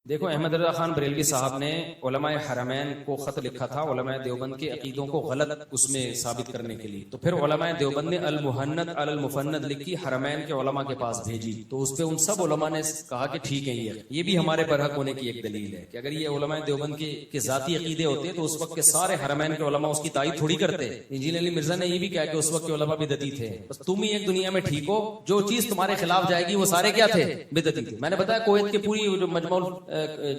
دیکھو احمد رضا خان بریلوی صاحب نے علماء حرمین کو خط لکھا تھا علماء دیوبند کے عقیدوں کو غلط اس میں ثابت کرنے کے لیے، تو پھر علماء دیوبند نے المحند علی المفند لکھی، حرمین کے علماء کے پاس بھیجی، تو اس پہ ان سب علماء نے کہا کہ ٹھیک ہے یہ بھی ہمارے برحق ہونے کی ایک دلیل ہے کہ اگر یہ علماء دیوبند کے ذاتی عقیدے ہوتے تو اس وقت کے سارے حرمین کے علماء اس کی تائید تھوڑی کرتے۔ انجینئر علی مرزا نے یہ بھی کہا کہ اس وقت کے علماء بدعتی تھے، بس تم ہی ایک دنیا میں ٹھیک ہو، جو چیز تمہارے خلاف جائے گی وہ سارے کیا تھے؟ بدعتی تھے۔ میں نے بتایا کویت کی پوری جو مجمع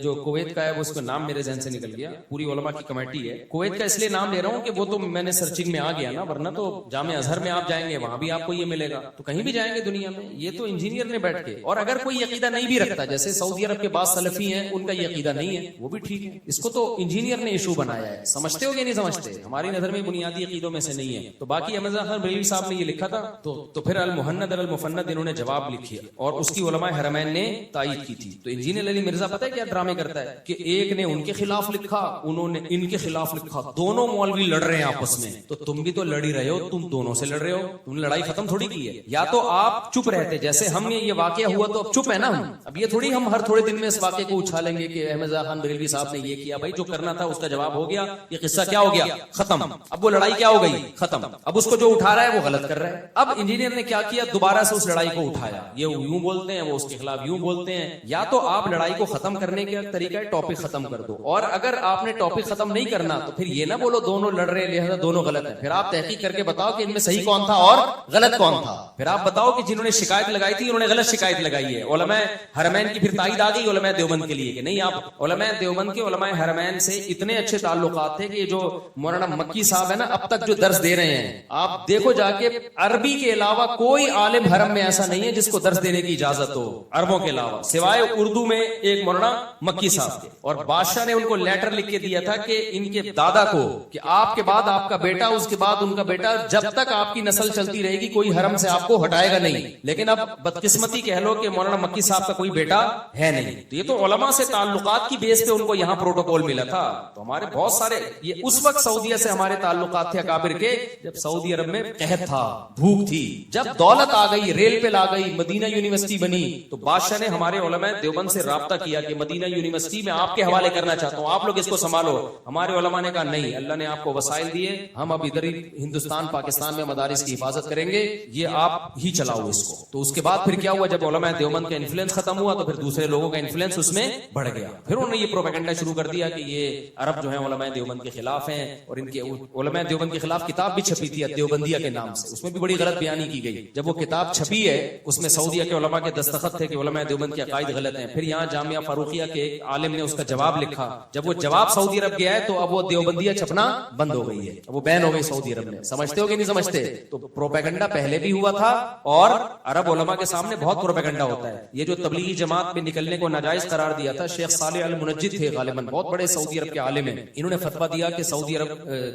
جو کویت کا ہے وہ اس کا نام میرے ذہن سے نکل گیا، پوری علماء کی کمیٹی ہے کویت کا، اس لیے نام لے رہا ہوں کہ وہ تو میں نے سرچنگ میں آ گیا نا، ورنہ تو جامع ازہر میں آپ جائیں گے وہاں بھی آپ کو یہ ملے گا، تو کہیں بھی جائیں گے دنیا میں یہ تو انجینئر نے بیٹھ کے، اور اگر کوئی عقیدہ نہیں بھی رکھتا جیسے سعودی عرب کے بعض سلفی ہیں ان کا یہ عقیدہ نہیں ہے وہ بھی ٹھیک ہے، اس کو تو انجینئر نے ایشو بنایا ہے، سمجھتے ہو کہ نہیں سمجھتے؟ ہماری نظر میں بنیادی عقیدوں میں سے نہیں ہے۔ تو باقی احمد رضا خان بریلوی صاحب نے یہ لکھا تھا تو پھر المحند المفند انہوں نے جواب لکھی اور اس کی علماء حرمین نے تائید کی تھی۔ تو انجینئر علی مرزا پتہ ہے کیا ڈرامے کرتا ہے کہ ایک نے ان کے خلاف لکھا، انہوں نے ان کے خلاف لکھا، دونوں مولوی لڑ رہے ہیں آپس میں، تو تم بھی تو لڑ ہی رہے ہو، تم دونوں سے لڑ رہے ہو، تم نے لڑائی ختم تھوڑی کی ہے۔ یا تو آپ چپ رہتے، جیسے ہم نے یہ واقعہ ہوا تو اب چپ ہے نا ہم، اب یہ تھوڑی ہم ہر تھوڑے دن میں اس واقعے کو اچھالیں گے کہ احمد رضا خان بریلوی صاحب نے یہ کیا، بھائی جو کرنا تھا اس کا جواب ہو گیا، یہ قصہ کیا ہو گیا؟ ختم۔ اب وہ لڑائی کیا ہو گئی؟ ختم۔ اب اس کو جو اٹھا رہا ہے وہ غلط کر رہا ہے۔ اب انجینئر نے کیا کیا؟ دوبارہ سے اس لڑائی کو اٹھایا، یہ یوں بولتے ہیں وہ اس کے خلاف یوں بولتے ہیں۔ یا تو آپ لڑائی کو ختم کرنے کا طریقہ ہے ٹاپک ختم کر دو، اور اگر آپ نے ٹاپک ختم نہیں کرنا تو پھر یہ نہ بولو دونوں لڑ رہے لہذا دونوں غلط ہیں، پھر آپ تحقیق کر کے بتاؤ کہ ان میں صحیح کون تھا اور غلط کون تھا، پھر آپ بتاؤ کہ جنہوں نے شکایت لگائی تھی انہوں نے غلط شکایت لگائی ہے۔ علماء حرمین کی پھر تائید آ گئی علماء دیوبند کے لیے کہ نہیں، آپ علماء دیوبند کے علماء حرمین سے اتنے اچھے تعلقات تھے کہ جو مولانا مکی صاحب ہے نا اب تک جو درس دے رہے ہیں، آپ دیکھو جا کے عربی کے علاوہ کوئی عالم حرم میں ایسا نہیں ہے جس کو درس دینے کی اجازت ہو عربوں کے علاوہ، سوائے اردو میں ایک مولانا مکی صاحب کے، اور بادشاہ نے ان کو لیٹر لکھ کے دیا تھا کہ ان کے دادا کو کہ آپ کے بعد آپ کا بیٹا، اس کے بعد ان کا بیٹا، جب تک آپ کی نسل چلتی رہے گی کوئی حرم سے آپ کو ہٹائے گا نہیں۔ لیکن اب بدقسمتی کہہ لو کہ مولانا مکی صاحب کا کوئی بیٹا ہے نہیں، تو یہ تو علماء سے تعلقات کی بیس پہ ان کو یہاں پروٹوکول ملا تھا۔ تو ہمارے بہت سارے یہ اس وقت سعودیہ سے ہمارے تعلقات تھے اکابر کے جب سعودی عرب میں قحط تھا، بھوک تھی، جب دولت آ گئی، ریل پہ لا گئی، مدینہ یونیورسٹی بنی، تو بادشاہ نے ہمارے علماء دیوبند سے رابطہ کیا کہ مدینہ یونیورسٹی میں آپ کے حوالے کرنا چاہتا ہوں، آپ لوگ اس کو سنبھالو۔ ہمارے علماء نے کہا نہیں، اللہ نے آپ کو وسائل دیے، ہم اب ادھر ہی ہندوستان پاکستان میں مدارس کی حفاظت کریں گے، یہ آپ ہی چلاؤ اس کو۔ تو اس کے بعد پھر کیا ہوا؟ جب علماء دیوبند کا انفلوئنس ختم ہوا تو پھر دوسرے لوگوں کا انفلوئنس اس میں بڑھ گیا، پھر انہوں نے یہ پروپیگنڈا شروع کر دیا کہ یہ عرب جو ہیں علماء دیوبند کے خلاف ہیں، اور ان کے علماء دیوبند کے خلاف کتاب بھی چھپی تھی دیوبندیہ کے نام سے، اس میں بھی بڑی غلط بیانی کی گئی۔ جب وہ کتاب چھپی ہے اس میں سعودیہ کے علماء کے دستخط تھے کہ علماء دیوبند کے عقائد غلط ہیں، پھر یہاں جامعہ فاروقیہ کے ایک عالم نے اس کا جواب لکھا، جب وہ جواب سعودی عرب گیا ہے تو اب وہ دیوبندیہ چھپنا بند ہو گئی ہے، اب وہ بین ہو گئی سعودی عرب میں۔ سمجھتے ہو کہ نہیں سمجھتے؟ تو پروپیگنڈا پہلے بھی ہوا تھا، اور عرب علماء کے سامنے بہت پروپیگنڈا ہوتا ہے۔ یہ جو تبلیغی جماعت میں نکلنے کو ناجائز قرار دیا تھا، شیخ صالح المنجد تھے غالباً، بہت بڑے سعودی عرب کے عالم ہیں، انہوں نے فتویٰ دیا کہ سعودی عرب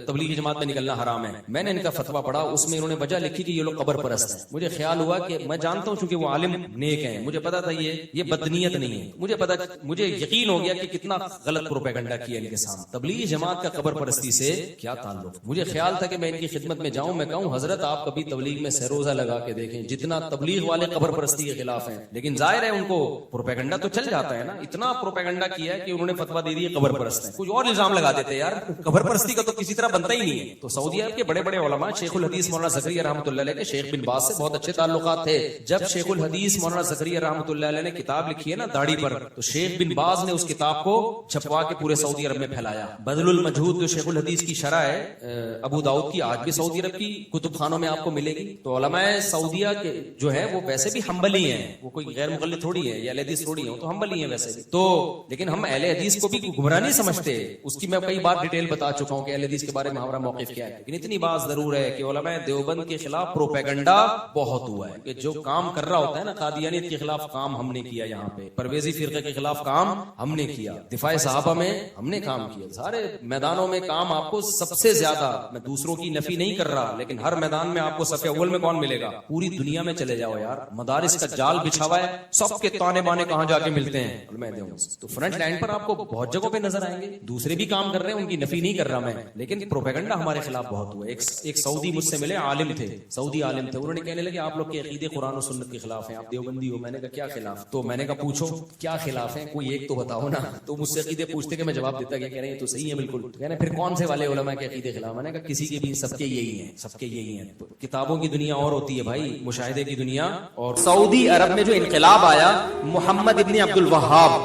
تبلیغی جماعت میں نکلنا حرام ہے۔ میں نے ان کا فتویٰ پڑھا، اس میں انہوں نے وجہ لکھی کہ یہ لوگ قبر پرست ہیں۔ مجھے خیال ہوا کہ میں جانتا ہوں چونکہ وہ عالم نیک ہیں، مجھے پتا تھا یہ بدنیت نہیں ہے، مجھے یقین ہو گیا کہ کتنا غلط پروپیگنڈا کیا ان کے سامنے۔ تبلیغی جماعت کا قبر پرستی سے کیا تعلق؟ مجھے خیال تھا کہ میں ان کی خدمت میں جاؤں، میں کہوں حضرت آپ کبھی تبلیغ میں سروزہ لگا کے دیکھیں، جتنا تبلیغ والے قبر پرستی کے خلاف ہیں، لیکن ظاہر ہے ان کو پروپیگنڈا تو چل جاتا ہے نا، اتنا پروپیگنڈا کیا ہے کہ انہوں نے فتویٰ دے دی قبر پرست ہے، کچھ اور الزام لگا دیتے یار، قبر پرستی کا تو کسی طرح بنتا ہی نہیں ہے۔ تو سعودی عرب کے بڑے بڑے علماء، شیخ الحدیث مولانا زکریا رحمۃ اللہ علیہ کے شیخ بن باز سے بہت اچھے تعلقات تھے، جب شیخ الحدیث مولانا زکریا رحمۃ اللہ علیہ نے کتاب لکھی ہے نا داڑھی پر، تو شیخ بن باز نے اس کتاب کو چھپوا کے پورے سعودی عرب میں پھیلایا۔ بذل المجہود جو شیخ الحدیث کی شرح ہے ابو داؤد کی، آج بھی سعودی عرب کی کتب خانوں میں آپ کو ملے گی۔ تو علماء سعودیہ کے جو ہے وہ ویسے بھی حنبلی ہیں، وہ کوئی غیر مقلد تھوڑی ہے یا اہل حدیث تھوڑی ہے، تو حنبلی ہیں ویسے بھی، تو لیکن ہم اہل حدیث کو بھی گمراہ نہیں سمجھتے، اس کی میں کئی بار ڈیٹیل بتا چکا ہوں کہ اہل حدیث کے بارے میں ہمارا موقف کیا ہے، لیکن اتنی بات ضرور ہے کہ علماء دیوبند کے خلاف پروپیگنڈا بہت ہوا ہے، کہ جو کام کر رہا ہوتا ہے نا، قادیانیت کے خلاف کام ہم نے کیا، یہاں پہ پرویزی فرقے کے خلاف کام ہم نے کیا، دفاع صحابہ میں ہم نے کام کیا، سارے میدانوں میں کام آپ کو سب سے زیادہ، میں دوسروں کی نفی نہیں کر رہا، لیکن ہر میدان میں آپ کو صف اول میں کون ملے گا؟ پوری دنیا میں چلے جاؤ یار، مدارس کا جال بچھا ہوا ہے، سب کے تانے بانے کہاں جا کے ملتے ہیں؟ علماء دیوبند۔ تو فرنٹ لائن پر آپ کو بہت جگہوں پہ نظر آئیں گے، دوسرے بھی کام کر رہے ہیں، ان کی نفی نہیں کر رہا میں، لیکن پروپیگنڈا ہمارے خلاف بہت ہوا۔ ایک سعودی مجھ سے ملے، عالم تھے، سعودی عالم تھے، انہوں نے کہنے لگے آپ لوگ کے عقیدے قرآن و سنت کے خلاف ہیں، آپ دیوبندی ہو۔ میں نے کہا کیا خلاف؟ تو میں نے کہا پوچھو کیا خلاف ہے؟ ہیں, کوئی ایک تو بتاؤ نا. تو مجھ سے عقیدے پوچھتے کہ میں جواب دیتا کہ کہہ رہے ہیں تو صحیح ہے بالکل. کہہ رہے ہیں پھر کون سے والے علماء کے عقیدے خلاف؟ میں نے کہا کسی کے بھی, سب کے یہی ہیں, سب کے یہی ہیں. کتابوں کی دنیا اور ہوتی ہے بھائی, مشاہدے کی دنیا. اور سعودی عرب میں جو انقلاب آیا محمد ابن عبد الوہاب,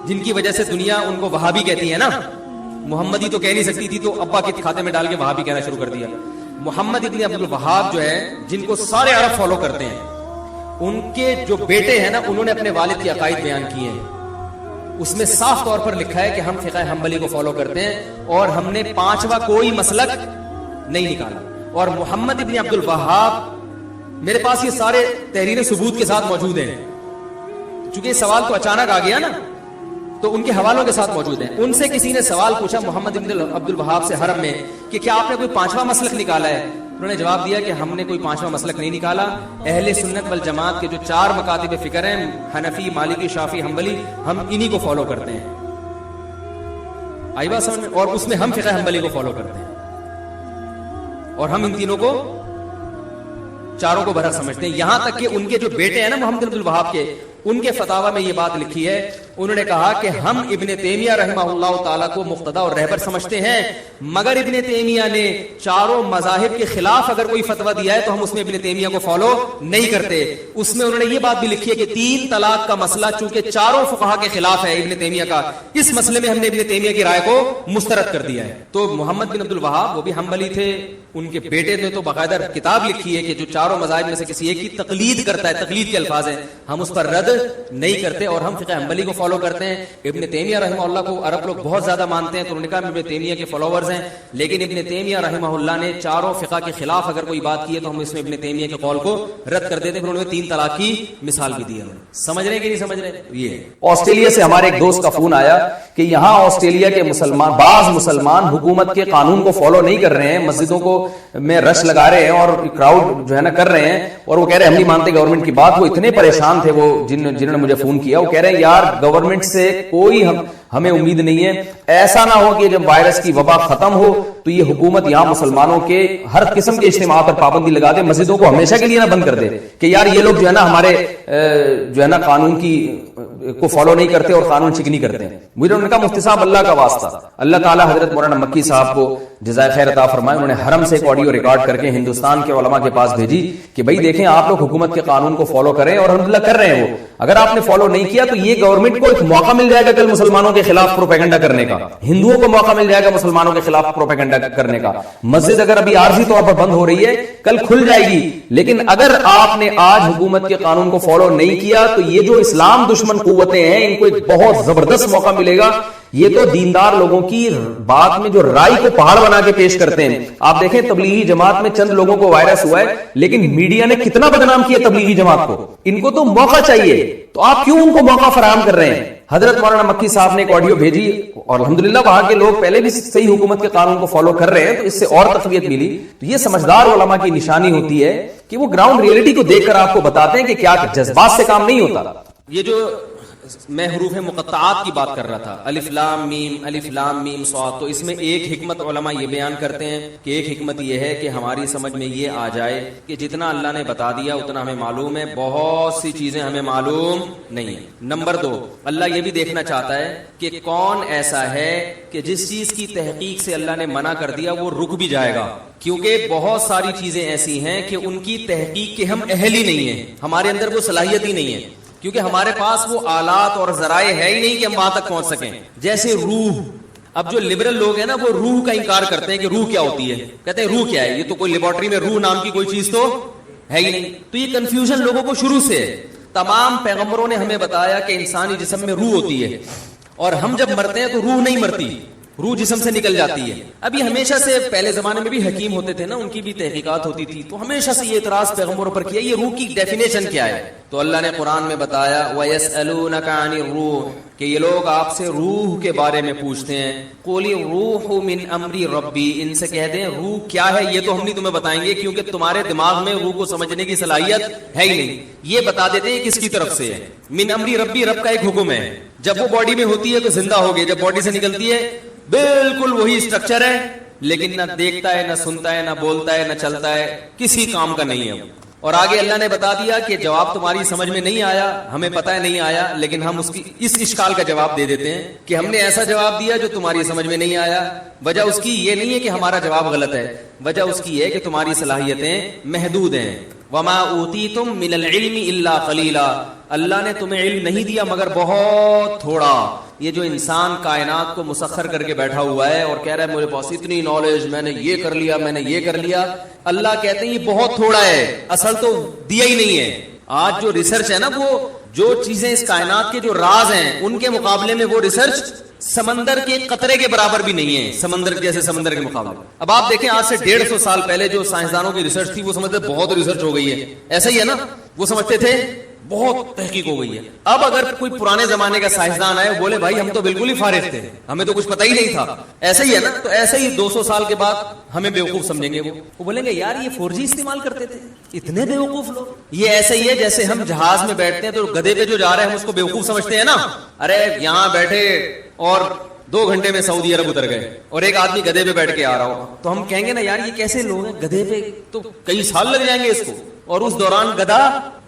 جن کی وجہ سے دنیا ان کو وہابی کہتی ہے نا, محمدی تو کہہ نہیں سکتی تھی تو ابا کے کھاتے میں ڈال کے وہابی کہنا شروع کر دیا. محمد ابن عبد الوہاب جو ہے, جن کو سارے عرب فالو کرتے ہیں, ان کے جو بیٹے ہیں نا انہوں نے اپنے والد کے عقائد بیان کیے ہیں. اس میں صاف طور پر لکھا ہے کہ ہم فقہ حنبلی کو فالو کرتے ہیں اور ہم نے پانچواں کوئی مسلک نہیں نکالا. اور محمد ابن عبد الوہاب, میرے پاس یہ سارے تحریر ثبوت کے ساتھ موجود ہیں, چونکہ یہ سوال تو اچانک آ گیا نا تو ان کے حوالوں کے ساتھ موجود ہیں. ان سے کسی نے سوال پوچھا محمد ابن عبد الوہاب سے حرم میں کہ کیا آپ نے کوئی پانچواں مسلک نکالا ہے؟ انہوں نے جواب دیا کہ ہم نے کوئی پانچواں مسلک نہیں نکالا. اہل سنت والجماعت کے جو 4 مکاتب فکر ہیں, حنفی, مالکی, شافعی, حنبلی, ہم انہی کو فالو کرتے ہیں. آئی بات سمجھ میں؟ اور اس میں ہم فقہ حنبلی کو فالو کرتے ہیں اور ہم ان تینوں کو, چاروں کو برحق سمجھتے ہیں. یہاں تک کہ ان کے جو بیٹے ہیں نا محمد عبد الوہاب کے, ان کے فتاوی میں یہ بات لکھی ہے, انہوں نے کہا کہ ہم ابن تیمیہ رحمہ اللہ تعالیٰ کو مقتدا اور رہبر سمجھتے ہیں, مگر ابن تیمیہ نے چاروں مذاہب کے خلاف اگر کوئی فتویٰ دیا ہے تو ہم اس میں ابن تیمیہ کو فالو نہیں کرتے. اس میں انہوں نے یہ بات بھی لکھی ہے کہ 3 طلاق کا مسئلہ چونکہ چاروں فقہا کے خلاف ہے ابن تیمیہ کا, اس مسئلے میں ہم نے ابن تیمیہ کی رائے کو مسترد کر دیا ہے. تو محمد بن عبد الوہاب وہ بھی حنبلی تھے, ان کے بیٹے نے تو باقاعدہ کتاب لکھی ہے کہ جو چاروں مذاہب میں سے کسی ایک کی تقلید کرتا ہے, تقلید کے الفاظ ہیں, ہم اس پر رد نہیں کرتے اور ہم فقہ حنبلی کو فالو کرتے ہیں. ابن تیمیہ رحمہ اللہ کو عرب لوگ بہت زیادہ مانتے ہیں تو انہوں نے کہا ابن تیمیہ کے فالوورز ہیں, لیکن ابن تیمیہ رحمہ اللہ نے چاروں فقہ کے خلاف اگر کوئی بات کی ہے تو ہم اس میں ابن تیمیہ کے قول کو رد کر دیتے ہیں. انہوں نے 3 طلاق کی مثال بھی دی ہے. سمجھ رہے ہیں کہ نہیں سمجھ رہے؟ یہ آسٹریلیا سے ہمارے ایک دوست کا فون آیا کہ یہاں آسٹریلیا کے مسلمان, بعض مسلمان حکومت کے قانون کو فالو نہیں کر رہے ہیں, مسجدوں کو میں رش لگا رہے ہیں اور کراؤڈ جو ہے نا کر رہے ہیں, اور وہ کہہ رہے ہیں ہم نہیں مانتے گورنمنٹ کی بات. وہ اتنے پریشان تھے وہ جنہوں نے مجھے فون کیا, وہ کہہ رہے ہیں یار گورنمنٹ سے کوئی ہمیں امید نہیں ہے, ایسا نہ ہو کہ جب وائرس کی وبا ختم ہو تو یہ حکومت یہاں مسلمانوں کے ہر قسم کے اجتماع پر پابندی لگا دے, مسجدوں کو ہمیشہ کے لیے نہ بند کر دے کہ یار یہ لوگ جو ہے نا ہمارے جو ہے نا قانون کی کو فالو نہیں کرتے اور قانون شکنی کرتے ہیں. مجھے انہوں نے کہا مفتی صاحب اللہ کا واسطہ, اللہ تعالیٰ حضرت مولانا مکی صاحب کو جزائے خیر عطا فرمائے, انہوں نے حرم سے ایک آڈیو ریکارڈ کر کے ہندوستان کے علماء کے پاس بھیجی کہ بھائی دیکھیں آپ لوگ حکومت کے قانون کو فالو کریں, اور الحمدللہ کر رہے ہیں. وہ اگر آپ نے فالو نہیں کیا تو یہ گورنمنٹ کو ایک موقع مل جائے گا کل مسلمانوں کے خلاف پروپیگنڈا کرنے کا, ہندوؤں کو موقع مل جائے گا مسلمانوں کے خلاف پروپیگنڈا کرنے کا. مسجد اگر ابھی عارضی طور پر بند ہو رہی ہے کل کھل جائے گی, لیکن اگر آپ نے آج حکومت کے قانون کو فالو نہیں کیا تو یہ جو اسلام دشمن قوتیں ہیں ان کو ایک بہت زبردست موقع ملے گا. یہ تو دیندار لوگوں کی بات میں جو رائے کو پہاڑ بنا کے پیش کرتے ہیں. آپ دیکھیں تبلیغی جماعت میں چند لوگوں کو وائرس ہوا ہے, لیکن میڈیا نے کتنا بدنام کیا تبلیغی جماعت کو. ان کو تو موقع چاہیے, تو آپ کیوں ان کو موقع فراہم کر رہے ہیں؟ حضرت مولانا مکی صاحب نے ایک آڈیو بھیجی اور الحمدللہ وہاں کے لوگ پہلے بھی صحیح حکومت کے قانون کو فالو کر رہے ہیں, تو اس سے اور تقویت ملی. تو یہ سمجھدار علماء کی نشانی ہوتی ہے کہ وہ گراؤنڈ ریئلٹی کو دیکھ کر آپ کو بتاتے ہیں کہ کیا جذبات سے کام نہیں ہوتا. یہ جو میں حروف مقطعات کی بات کر رہا تھا, الف لام میم, الف لام میم صاد, تو اس میں ایک حکمت علماء یہ بیان کرتے ہیں کہ ایک حکمت یہ ہے کہ ہماری سمجھ میں یہ آ جائے کہ جتنا اللہ نے بتا دیا اتنا ہمیں معلوم ہے, بہت سی چیزیں ہمیں معلوم نہیں ہے. نمبر 2, اللہ یہ بھی دیکھنا چاہتا ہے کہ کون ایسا ہے کہ جس چیز کی تحقیق سے اللہ نے منع کر دیا وہ رک بھی جائے گا, کیونکہ بہت ساری چیزیں ایسی ہیں کہ ان کی تحقیق کے ہم اہل ہی نہیں ہیں, ہمارے اندر وہ صلاحیت ہی نہیں ہے, کیونکہ ہمارے پاس وہ آلات اور ذرائع ہے ہی نہیں کہ ہم وہاں تک پہنچ سکیں. جیسے روح, اب جو لبرل لوگ ہیں نا وہ روح کا انکار کرتے ہیں کہ روح کیا ہوتی ہے, کہتے ہیں روح کیا ہے, یہ تو کوئی لیبارٹری میں روح نام کی کوئی چیز تو ہے ہی نہیں. تو یہ کنفیوژن لوگوں کو شروع سے ہے. تمام پیغمبروں نے ہمیں بتایا کہ انسانی جسم میں روح ہوتی ہے, اور ہم جب مرتے ہیں تو روح نہیں مرتی, روح جسم سے نکل جاتی ہے. ابھی ہمیشہ سے پہلے زمانے میں بھی حکیم ہوتے تھے نا, ان کی بھی تحقیقات ہوتی تھی, تو ہمیشہ سے یہ اعتراض پیغمبروں پر کیا یہ روح کی ڈیفینیشن کیا ہے. تو اللہ نے قرآن میں بتایا وَيَسْأَلُونَكَ عَنِ الرُّوحِ, کہ یہ لوگ آپ سے روح کے بارے میں پوچھتے ہیں. قُلِ الرُّوحُ مِنْ أَمْرِ رَبِّي, ان سے کہہ دیں روح کیا ہے یہ تو ہم نہیں تمہیں بتائیں گے, کیونکہ تمہارے دماغ میں روح کو سمجھنے کی صلاحیت ہے ہی نہیں. یہ بتا دیتے ہیں کس کی طرف سے ہے. من امری ربی, رب کا ایک حکم ہے, جب وہ باڈی میں ہوتی ہے تو زندہ ہوگی, جب باڈی سے نکلتی ہے بالکل وہی اسٹرکچر ہے, لیکن نہ دیکھتا ہے, نہ سنتا ہے, نہ بولتا ہے, نہ چلتا ہے, کسی کام کا نہیں ہے. اور آگے اللہ نے بتا دیا کہ جواب تمہاری سمجھ میں نہیں آیا، ہمیں پتہ ہے نہیں آیا، لیکن ہم اس اشکال کا جواب دے دیتے ہیں کہ ہم نے ایسا جواب دیا جو تمہاری سمجھ میں نہیں آیا۔ وجہ اس کی یہ نہیں ہے کہ ہمارا جواب غلط ہے، وجہ اس کی ہے کہ تمہاری صلاحیتیں محدود ہیں۔ وما اوتیتم من العلم الا قلیلا، اللہ نے تمہیں علم نہیں دیا مگر بہت تھوڑا۔ یہ جو انسان کائنات کو مسخر کر کے بیٹھا ہوا ہے اور کہہ رہا ہے میرے پاس اتنی نالج، میں نے یہ کر لیا، میں نے یہ کر لیا، اللہ کہتے ہیں یہ بہت تھوڑا ہے، اصل تو دیا ہی نہیں ہے۔ آج جو ریسرچ ہے نا، وہ جو چیزیں اس کائنات کے جو راز ہیں ان کے مقابلے میں وہ ریسرچ سمندر کے قطرے کے برابر بھی نہیں ہے، سمندر جیسے سمندر کے مقابلے۔ اب آپ دیکھیں آج سے 150 سال پہلے جو سائنسدانوں کی ریسرچ تھی وہ سمجھتے بہت ریسرچ ہو گئی ہے، ایسا ہی ہے نا، وہ سمجھتے تھے بہت تحقیق ہو گئی ہے۔ اب اگر کوئی پرانے زمانے کا سائنسدان آئے بولے بھائی ہم تو بالکل ہی فارغ تھے، ہمیں تو کچھ پتہ ہی نہیں تھا، ایسا ہی ہے نا، تو ایسے ہی 200 سال کے بعد ہمیں بیوقوف سمجھیں گے، وہ بولیں گے یار یہ 4G استعمال کرتے تھے، اتنے بیوقوف لوگ۔ یہ ایسا ہی ہے جیسے ہم جہاز میں بیٹھتے ہیں تو گدھے پہ جو جا رہے ہیں ہم اس کو بیوقوف سمجھتے ہیں نا، ارے یہاں بیٹھے اور 2 گھنٹے میں سعودی عرب اتر گئے، اور ایک آدمی گدھے پہ بیٹھ کے آ رہا ہو تو ہم کہیں گے نا یار یہ کیسے لوگ ہیں، گدھے پہ تو کئی سال لگ جائیں گے اس کو، اور اس دوران گدھا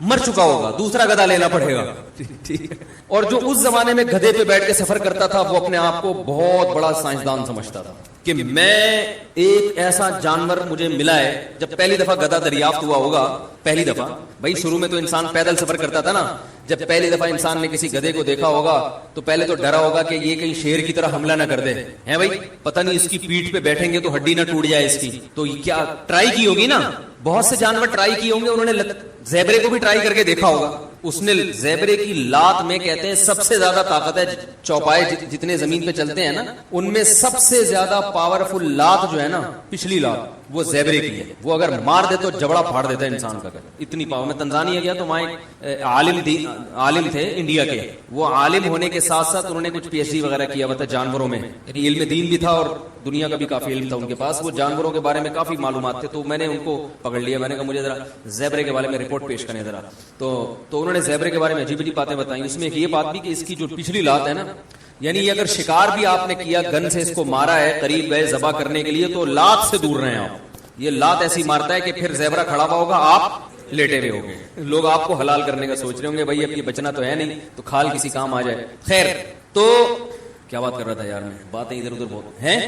مر چکا ہوگا، دوسرا گدھا لینا پڑے گا، ٹھیک ہے۔ اور جو اس زمانے میں گدھے پہ بیٹھ کے سفر کرتا تھا وہ اپنے آپ کو بہت بڑا سائنسدان سمجھتا تھا کہ میں ایک ایسا جانور مجھے ملا ہے۔ جب پہلی دفعہ گدھا دریافت ہوا ہوگا، پہلی دفعہ، بھائی شروع میں تو انسان پیدل سفر کرتا تھا نا، جب پہلی دفعہ انسان نے کسی گدھے کو دیکھا ہوگا تو پہلے تو ڈرا ہوگا کہ یہ کہیں شیر کی طرح حملہ نہ کر دے، ہیں بھائی پتہ نہیں اس کی پیٹھ پہ بیٹھیں گے تو ہڈی نہ ٹوٹ جائے اس کی، تو کیا ٹرائی کی ہوگی نا، بہت سے جانور ٹرائی کیے ہوں گے، انہوں نے زیبرے کو بھی ٹرائی کر کے دیکھا ہوگا، اس نے زیبرے کی لات میں کہتے ہیں سب سے زیادہ طاقت ہے، چوپائے جتنے زمین پہ چلتے ہیں نا ان میں سب سے زیادہ پاورفل لات جو ہے نا، پچھلی لات وہ زیبرے کی ہے، وہ اگر مار دے تو جبڑا پھاڑ دیتا ہے انسان کا، اتنی پاور۔ میں تنزانیہ گیا تو وہاں عالم تھے انڈیا کے، وہ عالم ہونے کے ساتھ ساتھ انہوں نے کچھ PhD وغیرہ کیا ہوا تھا جانوروں میں، یعنی علم دین بھی تھا اور دنیا کا بھی کافی علم تھا ان کے پاس، وہ جانوروں کے بارے میں کافی معلومات تھے، تو میں نے ان کو پکڑ لیا، میں نے کہا مجھے ذرا زیبرے کے بارے میں رپورٹ پیش کریں ذرا، تو انہوں نے زیبرے کے بارے میں عجیب عجیب باتیں بتائیں، اس میں ایک یہ بات بھی کہ اس کی جو پچھلی لات ہے نا، یعنی اگر شکار بھی آپ نے کیا، گن سے اس کو مارا ہے، قریب گئے ذبح کرنے کے لیے تو لات سے دور رہے آپ، یہ لات ایسی مارتا ہے کہ پھر زیبرا کھڑا ہوا ہوگا، آپ لیٹے ہوئے ہوں گے، لوگ آپ کو حلال کرنے کا سوچ رہے ہوں گے بھائی اب یہ بچنا تو ہے نہیں تو کھال کسی کام آ جائے۔ خیر تو کیا بات کر رہا تھا یار میں، باتیں ادھر ادھر بہت ہیں۔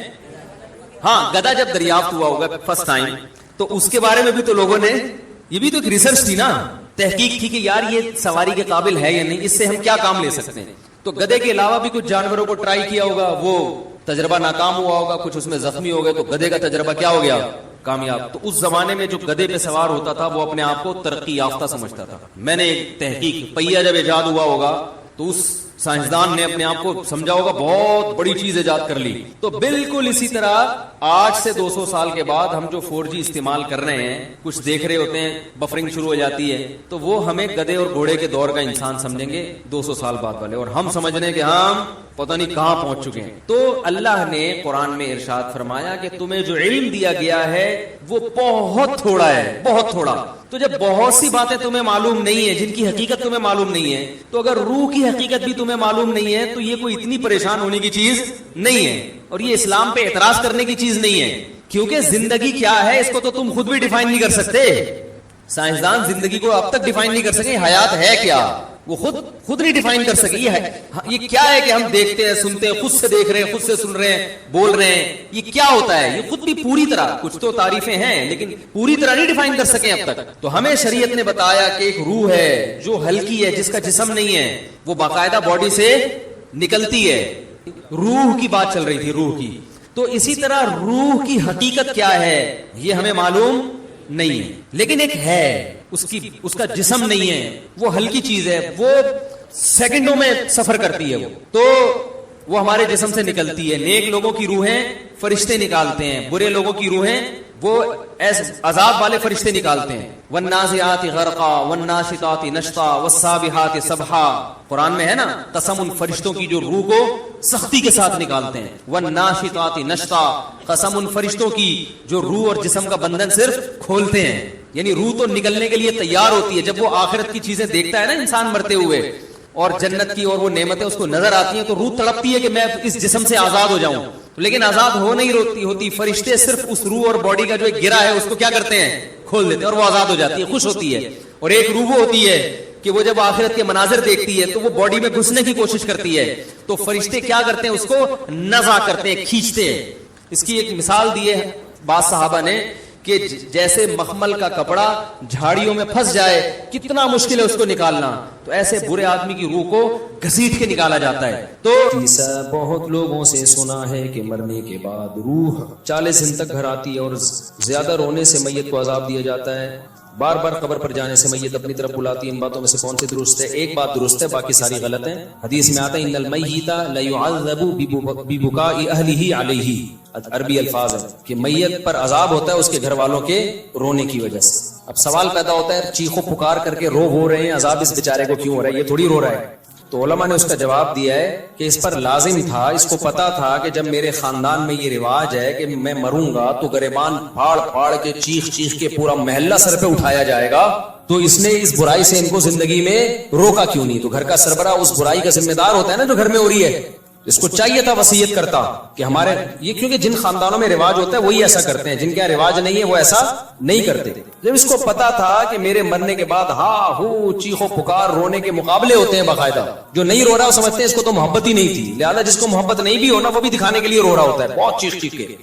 ہاں گدھا جب دریافت ہوا ہوگا فرسٹ ٹائم تو اس کے بارے میں بھی تو لوگوں نے، یہ بھی تو ایک ریسرچ تھی نا، تحقیق تھی کہ یار یہ سواری کے قابل ہے یا نہیں، اس سے ہم کیا کام لے سکتے ہیں۔ تو گدھے کے علاوہ بھی کچھ جانوروں کو ٹرائی کیا ہوگا، وہ تجربہ ناکام ہوا ہوگا، کچھ اس میں زخمی ہو گئے، تو گدھے کا تجربہ کیا ہو گیا، کامیاب۔ تو اس زمانے میں جو گدھے پہ سوار ہوتا تھا وہ اپنے آپ کو ترقی یافتہ سمجھتا تھا۔ میں نے تحقیق، پہیا جب ایجاد ہوا ہوگا تو اس سائنسدان نے اپنے آپ کو سمجھا ہوگا بہت بڑی چیز ایجاد کر لی۔ تو بالکل اسی طرح آج سے 200 سال کے بعد ہم جو 4G استعمال کر رہے ہیں، کچھ دیکھ رہے ہوتے ہیں، بفرنگ شروع ہو جاتی ہے، تو وہ ہمیں گدھے اور گھوڑے کے دور کا انسان سمجھیں گے 200 سال بعد والے، اور ہم سمجھ رہے ہیں کہ ہم پتہ نہیں کہاں پہنچ چکے ہیں۔ تو اللہ نے قرآن میں ارشاد فرمایا کہ تمہیں جو علم دیا گیا ہے وہ بہت تھوڑا ہے، بہت تھوڑا۔ تو جب بہت سی باتیں تمہیں معلوم نہیں ہے، جن کی حقیقت تمہیں معلوم نہیں ہے، تو اگر روح کی حقیقت بھی تمہیں معلوم نہیں ہے تو یہ کوئی اتنی پریشان ہونے کی چیز نہیں ہے، اور یہ اسلام پہ اعتراض کرنے کی چیز نہیں ہے، کیونکہ زندگی کیا ہے اس کو تو تم خود بھی ڈیفائن نہیں کر سکتے۔ سائنسدان زندگی کو اب تک ڈیفائن نہیں کر سکے، حیات ہے کیا وہ خود نہیں ڈیفائن کر سکے، یہ کیا ہے کہ ہم دیکھتے ہیں، سنتے ہیں، خود سے دیکھ رہے ہیں، خود سے سن رہے ہیں، بول رہے ہیں، یہ کیا ہوتا ہے، یہ خود بھی پوری طرح، کچھ تو تعریفیں ہیں لیکن پوری طرح نہیں ڈیفائن کر سکے اب تک۔ تو ہمیں شریعت نے بتایا کہ ایک روح ہے جو ہلکی ہے، جس کا جسم نہیں ہے، وہ باقاعدہ باڈی سے نکلتی ہے، روح کی بات چل رہی تھی، روح کی۔ تو اسی طرح روح کی حقیقت کیا ہے یہ ہمیں معلوم نہیں ہے، لیکن ایک ہے، اس کا جسم نہیں ہے، وہ ہلکی چیز ہے، وہ سیکنڈوں میں سفر کرتی ہے، تو وہ ہمارے جسم سے نکلتی ہے۔ نیک لوگوں کی روحیں فرشتے نکالتے ہیں، برے لوگوں کی روحیں وہ عذاب والے فرشتے نکالتے ہیں۔ والنازعات غرقا والناشطات نشطا والسابحات سبحا، قرآن میں ہے نا، قسم ان فرشتوں کی جو روح کو سختی کے ساتھ نکالتے ہیں۔ والناشطات نشطا، قسم ان فرشتوں کی جو روح اور جسم کا بندھن صرف کھولتے ہیں، یعنی روح تو نکلنے کے لیے تیار ہوتی ہے۔ جب وہ آخرت کی چیزیں دیکھتا ہے نا انسان مرتے ہوئے، اور جنت کی اور وہ نعمتیں اس کو نظر آتی ہیں، تو روح تڑپتی ہے کہ میں اس جسم سے آزاد ہو جاؤں، لیکن آزاد ہو نہیں ہوتی۔ فرشتے صرف اس روح اور باڈی کا جو ایک گرہ ہے اس کو کیا کرتے ہیں، کھول دیتے ہیں اور وہ آزاد ہو جاتی ہے, خوش ہوتی ہے. اور ایک روح وہ ہوتی ہے کہ وہ جب آخرت کے مناظر دیکھتی ہے تو وہ باڈی میں گھسنے کی کوشش کرتی ہے, تو فرشتے کیا کرتے ہیں, اس کو نزع کرتے ہیں, کھینچتے ہیں. اس کی ایک مثال دی ہے بعض صحابہ نے کہ جیسے مخمل کا کپڑا جھاڑیوں میں پھنس جائے کتنا مشکل ہے اس کو نکالنا, تو ایسے برے آدمی کی روح کو گھسیٹ کے نکالا جاتا ہے. تو بہت لوگوں سے سنا ہے کہ مرنے کے بعد روح 40 دن تک گھر آتی ہے اور زیادہ رونے سے میت کو عذاب دیا جاتا ہے, بار بار قبر پر جانے سے میت اپنی طرف بلاتی ہے. ان باتوں میں سے کون سی درست ہے؟ ایک بات درست ہے, باقی ساری غلط ہیں. حدیث میں آتا ہے ان المیت لیعذب ببکاء اہلہ علیہ, عربی الفاظ ہے کہ میت پر عذاب ہوتا ہے اس کے گھر والوں کے رونے کی وجہ سے. اب سوال پیدا ہوتا ہے چیخو پکار کر کے رو رہے ہیں, عذاب اس بیچارے کو کیوں ہو رہا ہے, یہ تھوڑی رو رہا ہے. تو علماء نے اس کا جواب دیا ہے کہ اس پر لازم تھا, اس کو پتا تھا کہ جب میرے خاندان میں یہ رواج ہے کہ میں مروں گا تو گریبان پھاڑ پھاڑ کے چیخ چیخ کے پورا محلہ سر پہ اٹھایا جائے گا, تو اس نے اس برائی سے ان کو زندگی میں روکا کیوں نہیں. تو گھر کا سربراہ اس برائی کا ذمہ دار ہوتا ہے نا جو گھر میں ہو رہی ہے, اس کو چاہیے تھا وصیت کرتا کہ ہمارے یہ, کیونکہ جن خاندانوں میں رواج ہوتا ہے وہی ایسا کرتے ہیں, جن کے رواج نہیں ہے وہ ایسا نہیں کرتے. جب اس کو پتا تھا کہ میرے مرنے کے بعد ہا ہو چیخو پکار رونے کے مقابلے ہوتے ہیں باقاعدہ, جو نہیں رو رہا وہ سمجھتے ہیں اس کو تو محبت ہی نہیں تھی, لہٰذا جس کو محبت نہیں بھی ہونا وہ بھی دکھانے کے لیے رو رہا ہوتا ہے بہت چیخ چیخ کے.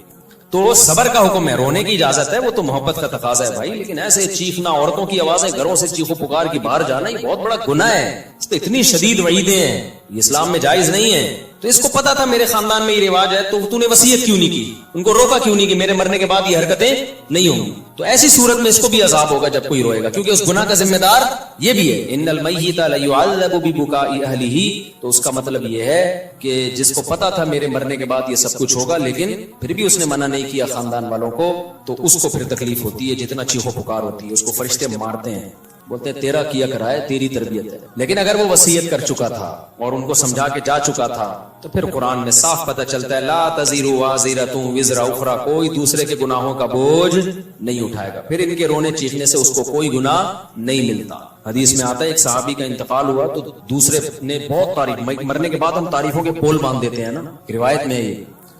تو صبر کا حکم ہے, رونے کی اجازت ہے, وہ تو محبت کا تقاضا ہے بھائی, لیکن ایسے چیخنا, عورتوں کی آوازیں گھروں سے چیخو پکار کی باہر جانا یہ بہت بڑا گناہ ہے, اس پہ اتنی شدید وعیدیں ہیں, یہ اسلام میں جائز نہیں ہے. تو اس کو پتا تھا میرے خاندان میں یہ رواج ہے, تو نے وصیت کیوں نہیں کی, ان کو روکا کیوں نہیں کہ میرے مرنے کے بعد یہ حرکتیں نہیں ہوں گی. تو ایسی صورت میں اس کو بھی عذاب ہوگا جب کوئی روئے گا, کیونکہ اس گناہ کا ذمہ دار یہ بھی ہے. ان المیت لیعذب ببکاء اہلہ, تو اس کا مطلب یہ ہے کہ جس کو پتا تھا میرے مرنے کے بعد یہ سب کچھ ہوگا لیکن پھر بھی اس نے منع نہیں کیا خاندان والوں کو, تو اس کو پھر تکلیف ہوتی ہے جتنا چیخو پکار ہوتی ہے. اس کو فرشتے مارتے ہیں, بولتے ہیں تیرا کیا کرا ہے, تیری تربیت ہے. لیکن اگر وہ وصیت کر چکا تھا اور ان کو سمجھا کے جا چکا تھا تو پھر قرآن میں صاف پتہ چلتا ہے لا تزر وازرۃ وزر اخرى, کوئی دوسرے کے گناہوں کا بوجھ نہیں اٹھائے گا. پھر ان کے رونے چیخنے سے اس کو کوئی گناہ نہیں ملتا. حدیث میں آتا ہے ایک صحابی کا انتقال ہوا تو دوسرے نے بہت تعریف, مرنے کے بعد ہم تعریفوں کے پول باندھ دیتے ہیں نا, روایت میں یہ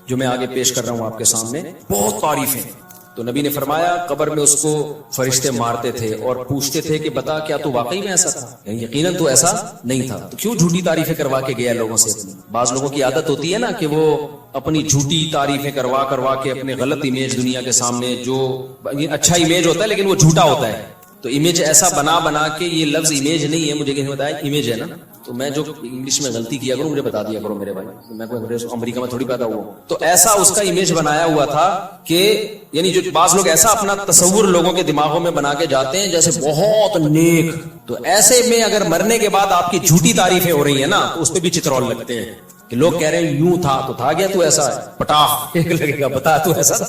جو میں آگے پیش کر رہا ہوں آپ کے سامنے, بہت تعریفیں. تو نبی نے فرمایا قبر میں اس کو فرشتے مارتے تھے اور پوچھتے تھے کہ بتا کیا تو واقعی میں ایسا تھا, یعنی یقیناً تو ایسا نہیں تھا, تو کیوں جھوٹی تعریفیں کروا کے گیا لوگوں سے اپنی. بعض لوگوں کی عادت ہوتی ہے نا کہ وہ اپنی جھوٹی تعریفیں کروا کے اپنے غلط امیج دنیا کے سامنے, جو اچھا امیج ہوتا ہے لیکن وہ جھوٹا ہوتا ہے, تو امیج ایسا بنا کے, یہ لفظ امیج نہیں ہے, مجھے کسی نے بتایا امیج ہے نا, تو میں جو انگلش میں غلطی کیا کروں مجھے بتا دیا کرو میرے بھائی, میں کوئی امریکہ میں تھوڑی پیدا ہوا ہوں. تو ایسا اس کا امیج بنایا ہوا تھا کہ یعنی جو بعض لوگ ایسا اپنا تصور لوگوں کے دماغوں میں بنا کے جاتے ہیں جیسے بہت نیک, تو ایسے میں اگر مرنے کے بعد آپ کی جھوٹی تعریفیں ہو رہی ہیں نا تو اس پہ بھی چترول لگتے ہیں کہ لوگ کہہ رہے ہیں یوں تھا تو تھا گیا, تو ایسا ہے پٹاخ ایک لگے گا, بتا تو ایسا